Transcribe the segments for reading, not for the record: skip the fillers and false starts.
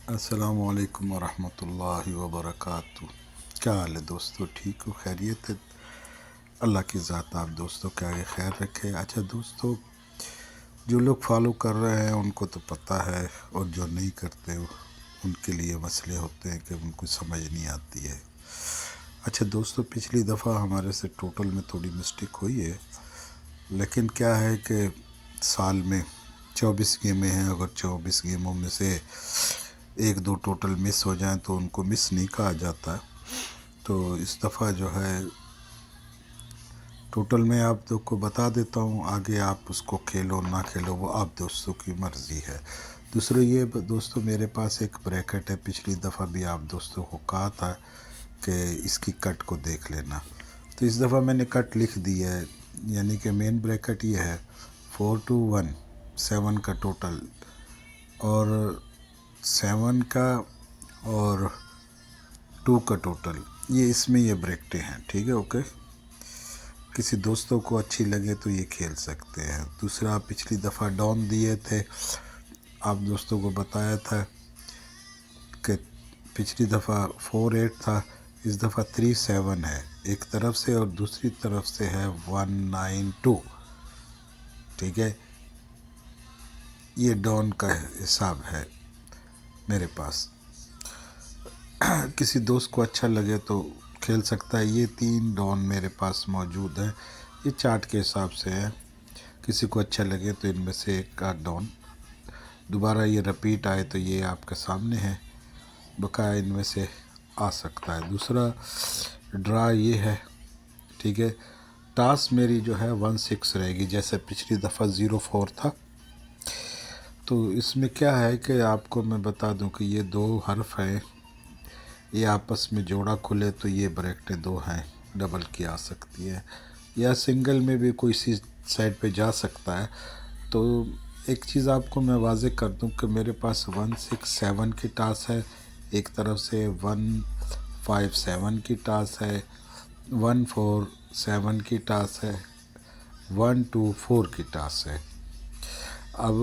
السلام علیکم ورحمۃ اللہ وبرکاتہ۔ کیا حال ہے دوستو؟ ٹھیک ہو؟ خیریت ہے؟ اللہ کی ذات آپ دوستوں کے آگے خیر رکھے۔ اچھا دوستو، جو لوگ فالو کر رہے ہیں ان کو تو پتہ ہے، اور جو نہیں کرتے ان کے لیے مسئلے ہوتے ہیں کہ ان کو سمجھ نہیں آتی ہے۔ اچھا دوستو، پچھلی دفعہ ہمارے سے ٹوٹل میں تھوڑی مسٹیک ہوئی ہے، لیکن کیا ہے کہ سال میں 24 گیمیں ہیں، اگر 24 گیموں میں سے ایک دو ٹوٹل مس ہو جائیں تو ان کو مس نہیں کہا جاتا۔ تو اس دفعہ جو ہے ٹوٹل میں آپ لوگ کو بتا دیتا ہوں، آگے آپ اس کو کھیلو نہ کھیلو وہ آپ دوستوں کی مرضی ہے۔ دوسرا یہ دوستو، میرے پاس ایک بریکٹ ہے، پچھلی دفعہ بھی آپ دوستوں کو کہا تھا کہ اس کی کٹ کو دیکھ لینا، تو اس دفعہ میں نے کٹ لکھ دی ہے، یعنی کہ مین بریکٹ یہ ہے 4 to 1 7 کا ٹوٹل، اور 7 کا اور 2 کا ٹوٹل، یہ اس میں یہ بریکٹیں ہیں، ٹھیک ہے؟ اوکے، کسی دوستوں کو اچھی لگے تو یہ کھیل سکتے ہیں۔ دوسرا، پچھلی دفعہ ڈاؤن دیے تھے، آپ دوستوں کو بتایا تھا کہ پچھلی دفعہ 4-8 تھا، اس دفعہ 3-7 ہے ایک طرف سے، اور دوسری طرف سے ہے 1-9-2، ٹھیک ہے؟ یہ ڈاؤن کا حساب ہے میرے پاس، کسی دوست کو اچھا لگے تو کھیل سکتا ہے۔ یہ 3 ڈاؤن میرے پاس موجود ہیں، یہ چارٹ کے حساب سے ہے، کسی کو اچھا لگے تو ان میں سے ایک کا ڈاؤن دوبارہ یہ رپیٹ آئے تو یہ آپ کے سامنے ہے، بقایا ان میں سے آ سکتا ہے۔ دوسرا ڈرا یہ ہے، ٹھیک ہے؟ ٹاس میری جو ہے 1-6 رہے گی، جیسے پچھلی دفعہ 0-4 تھا۔ تو اس میں کیا ہے کہ آپ کو میں بتا دوں کہ یہ 2 حرف ہیں، یہ آپس میں جوڑا کھلے تو یہ بریکٹیں 2 ہیں، ڈبل کی آ سکتی ہے، یا سنگل میں بھی کوئی سی سائڈ پہ جا سکتا ہے۔ تو ایک چیز آپ کو میں واضح کر دوں کہ میرے پاس 1-6-7 کی ٹاس ہے، ایک طرف سے 1-5-7 کی ٹاس ہے، 1-4-7 کی ٹاس ہے، 1-2-4 کی ٹاس ہے۔ اب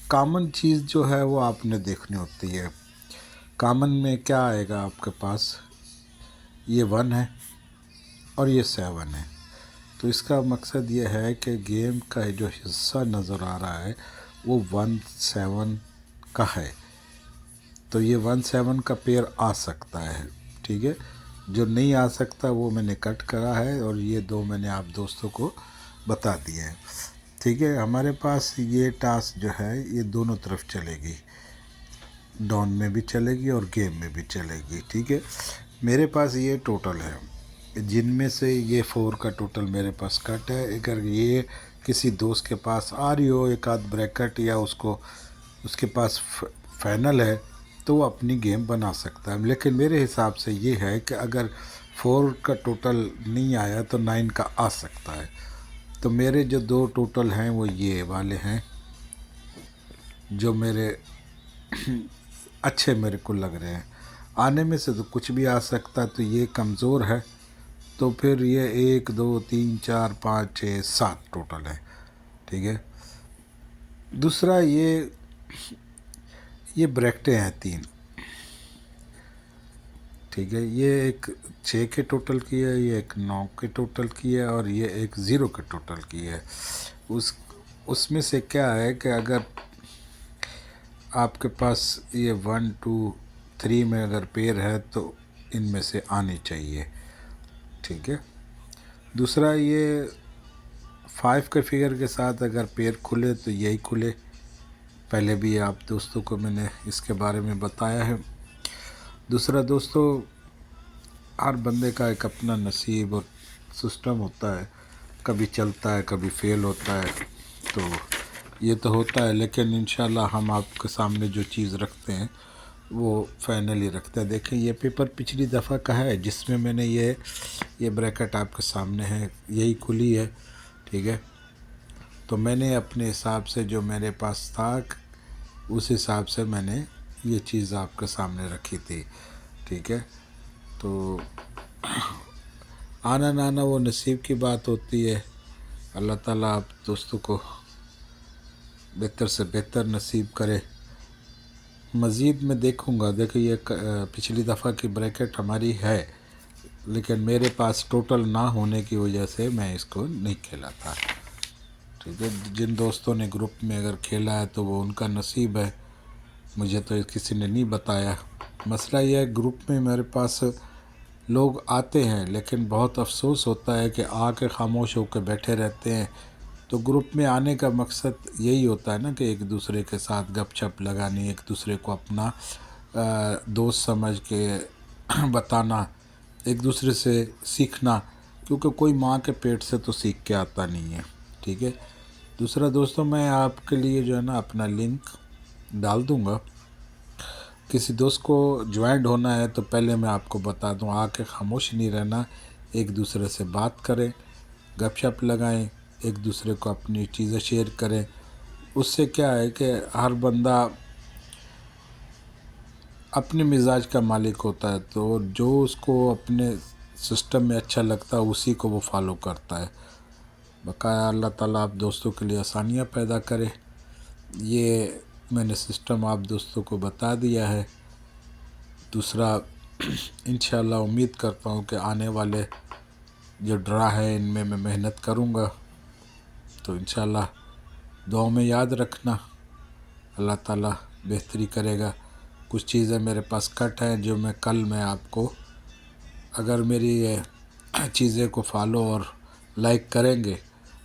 کامن چیز جو ہے وہ آپ نے دیکھنی ہوتی ہے۔ کامن میں کیا آئے گا آپ کے پاس؟ یہ 1 ہے اور یہ 7 ہے، تو اس کا مقصد یہ ہے کہ گیم کا جو حصہ نظر آ رہا ہے وہ 1-7 کا ہے، تو یہ 1-7 کا پیر آ سکتا ہے، ٹھیک ہے؟ جو نہیں آ سکتا وہ میں نے کٹ کرا ہے، اور یہ 2 میں نے آپ دوستوں کو بتا دیے ہیں، ٹھیک ہے؟ ہمارے پاس یہ ٹاس جو ہے یہ دونوں طرف چلے گی، ڈاؤن میں بھی چلے گی اور گیم میں بھی چلے گی، ٹھیک ہے؟ میرے پاس یہ ٹوٹل ہے، جن میں سے یہ 4 کا ٹوٹل میرے پاس کٹ ہے۔ اگر یہ کسی دوست کے پاس آ رہی ہو ایک آدھ بریکٹ، یا اس کے پاس فائنل ہے، تو وہ اپنی گیم بنا سکتا ہے، لیکن میرے حساب سے یہ ہے کہ اگر 4 کا ٹوٹل نہیں آیا تو 9 کا آ سکتا ہے۔ تو میرے جو 2 ٹوٹل ہیں وہ یہ والے ہیں، جو میرے اچھے میرے کو لگ رہے ہیں۔ آنے میں سے تو کچھ بھی آ سکتا، تو یہ کمزور ہے، تو پھر یہ 1 2 3 4 5 6 7 ٹوٹل ہے، ٹھیک ہے؟ دوسرا یہ بریکٹیں ہیں 3، ٹھیک ہے؟ یہ ایک 6 کے ٹوٹل کی ہے، یہ ایک 9 کے ٹوٹل کی ہے، اور یہ ایک 0 کے ٹوٹل کی ہے۔ اس میں سے کیا ہے کہ اگر آپ کے پاس یہ 1 2 3 میں اگر پیر ہے تو ان میں سے آنی چاہیے، ٹھیک ہے؟ دوسرا یہ 5 کے فگر کے ساتھ اگر پیر کھلے تو یہی کھلے، پہلے بھی آپ دوستوں کو میں نے اس کے بارے میں بتایا ہے۔ دوسرا دوستو، ہر بندے کا ایک اپنا نصیب اور سسٹم ہوتا ہے، کبھی چلتا ہے کبھی فیل ہوتا ہے، تو یہ تو ہوتا ہے، لیکن انشاءاللہ ہم آپ کے سامنے جو چیز رکھتے ہیں وہ فائنل ہی رکھتے ہیں۔ دیکھیں یہ پیپر پچھلی دفعہ کا ہے، جس میں میں نے یہ بریکٹ آپ کے سامنے ہے، یہی کھلی ہے، ٹھیک ہے؟ تو میں نے اپنے حساب سے جو میرے پاس تھا اس حساب سے میں نے یہ چیز آپ کے سامنے رکھی تھی، ٹھیک ہے؟ تو آنا نہ آنا وہ نصیب کی بات ہوتی ہے، اللہ تعالیٰ آپ دوستوں کو بہتر سے بہتر نصیب کرے۔ مزید میں دیکھوں گا. دیکھیں یہ پچھلی دفعہ کی بریکٹ ہماری ہے، لیکن میرے پاس ٹوٹل نہ ہونے کی وجہ سے میں اس کو نہیں کھیلا تھا. ٹھیک ہے، جن دوستوں نے گروپ میں اگر کھیلا ہے تو وہ ان کا نصیب ہے، مجھے تو کسی نے نہیں بتایا. مسئلہ یہ ہے گروپ میں میرے پاس لوگ آتے ہیں، لیکن بہت افسوس ہوتا ہے کہ آ کے خاموش ہو کے بیٹھے رہتے ہیں. تو گروپ میں آنے کا مقصد یہی ہوتا ہے نا کہ ایک دوسرے کے ساتھ گپ چھپ لگانی، ایک دوسرے کو اپنا دوست سمجھ کے بتانا، ایک دوسرے سے سیکھنا، کیونکہ کوئی ماں کے پیٹ سے تو سیکھ کے آتا نہیں ہے. ٹھیک ہے. دوسرا دوستوں، میں آپ کے لیے جو ہے نا اپنا لنک ڈال دوں گا. کسی دوست کو جوائنڈ ہونا ہے تو پہلے میں آپ کو بتا دوں، آ کے خاموش نہیں رہنا، ایک دوسرے سے بات کریں، گپ شپ لگائیں، ایک دوسرے کو اپنی چیزیں شیئر کریں. اس سے کیا ہے کہ ہر بندہ اپنے مزاج کا مالک ہوتا ہے، تو جو اس کو اپنے سسٹم میں اچھا لگتا ہے اسی کو وہ فالو کرتا ہے. بقایا اللہ تعالیٰ آپ دوستوں کے لیے آسانیاں پیدا کرے. یہ میں نے سسٹم آپ دوستوں کو بتا دیا ہے. دوسرا انشاءاللہ امید کرتا ہوں کہ آنے والے جو ڈرا ہے ان میں محنت کروں گا. تو انشاءاللہ دعاؤں میں یاد رکھنا، اللہ تعالیٰ بہتری کرے گا. کچھ چیزیں میرے پاس کٹ ہیں جو میں آپ کو، اگر میری یہ چیزیں کو فالو اور لائک کریں گے،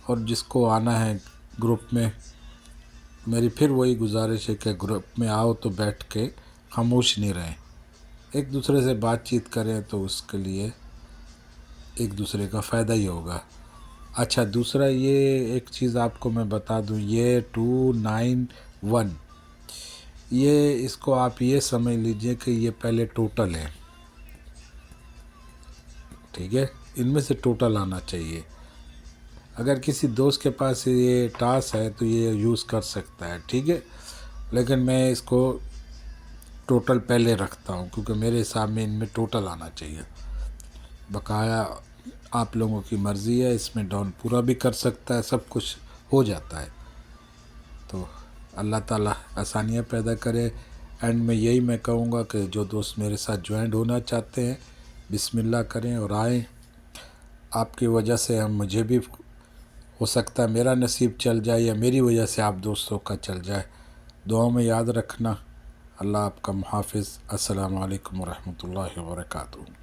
اور جس کو آنا ہے گروپ میں، میری پھر وہی گزارش ہے کہ گروپ میں آؤ تو بیٹھ کے خاموش نہیں رہیں، ایک دوسرے سے بات چیت کریں تو اس کے لیے ایک دوسرے کا فائدہ ہی ہوگا. اچھا، دوسرا یہ ایک چیز آپ کو میں بتا دوں، یہ 291، یہ اس کو آپ یہ سمجھ لیجئے کہ یہ پہلے ٹوٹل ہے. ٹھیک ہے، ان میں سے ٹوٹل آنا چاہیے. اگر کسی دوست کے پاس یہ ٹاس ہے تو یہ یوز کر سکتا ہے. ٹھیک ہے، لیکن میں اس کو ٹوٹل پہلے رکھتا ہوں کیونکہ میرے حساب میں ان میں ٹوٹل آنا چاہیے. بقایا آپ لوگوں کی مرضی ہے، اس میں ڈاؤن پورا بھی کر سکتا ہے، سب کچھ ہو جاتا ہے. تو اللہ تعالیٰ آسانیاں پیدا کرے. اینڈ میں یہی میں کہوں گا کہ جو دوست میرے ساتھ جوائنڈ ہونا چاہتے ہیں بسم اللہ کریں اور آئیں. آپ کی وجہ سے مجھے بھی ہو سکتا ہے میرا نصیب چل جائے، یا میری وجہ سے آپ دوستوں کا چل جائے. دعاؤں میں یاد رکھنا. اللہ آپ کا محافظ. السلام علیکم ورحمۃ اللہ وبرکاتہ.